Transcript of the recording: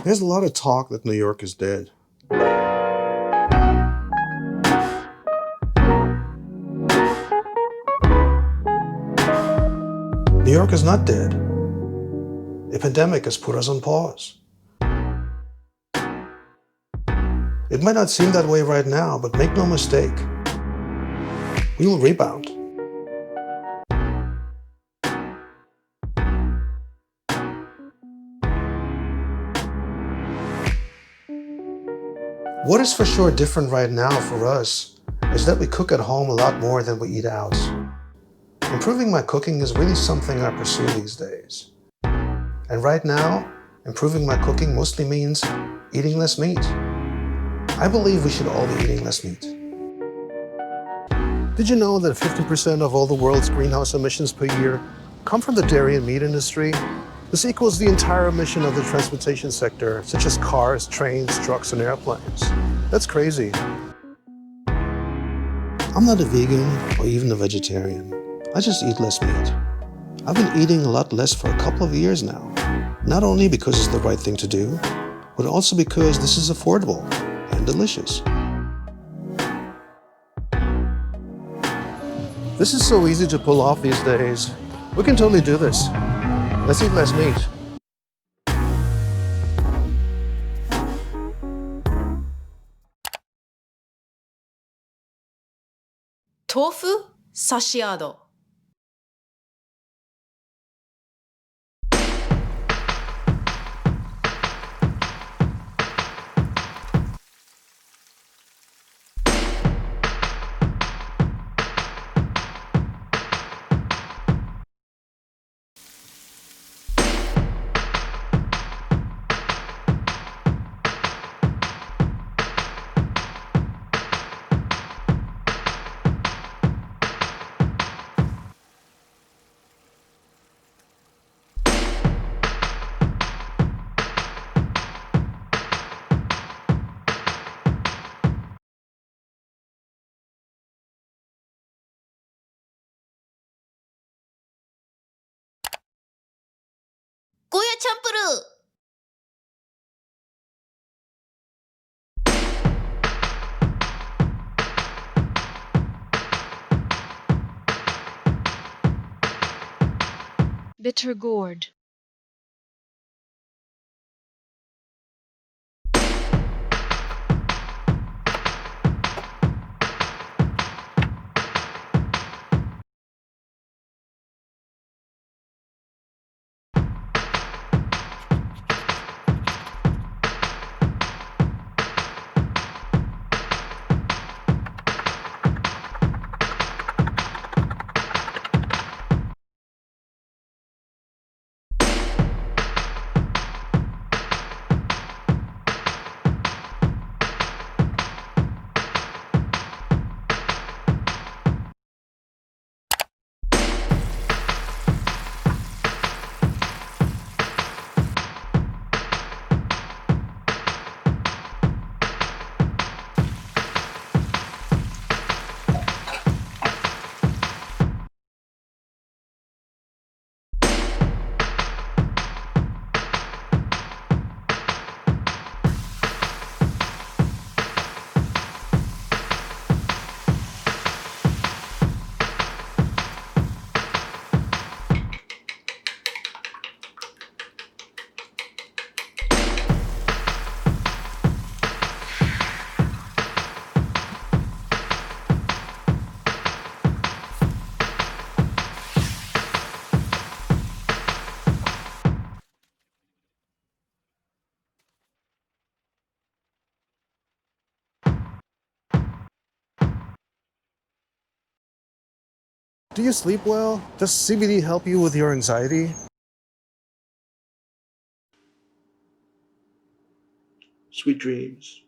There's a lot of talk that New York is dead. New York is not dead. A pandemic has put us on pause. It might not seem that way right now, but make no mistake, we will rebound. What is for sure different right now for us is that we cook at home a lot more than we eat out. Improving my cooking is really something I pursue these days. And right now, improving my cooking mostly means eating less meat. I believe we should all be eating less meat. Did you know that 50% of all the world's greenhouse emissions per year come from the dairy and meat industry? This equals the entire emission of the transportation sector, such as cars, trains, trucks, and airplanes. That's crazy. I'm not a vegan or even a vegetarian. I just eat less meat. I've been eating a lot less for a couple of years now. Not only because it's the right thing to do, but also because this is affordable and delicious. This is so easy to pull off these days. We can totally do this. Let's eat less meat. Tofu sarciado. 고야 참프루. Bitter gourd. Do you sleep well? Does CBD help you with your anxiety? Sweet dreams.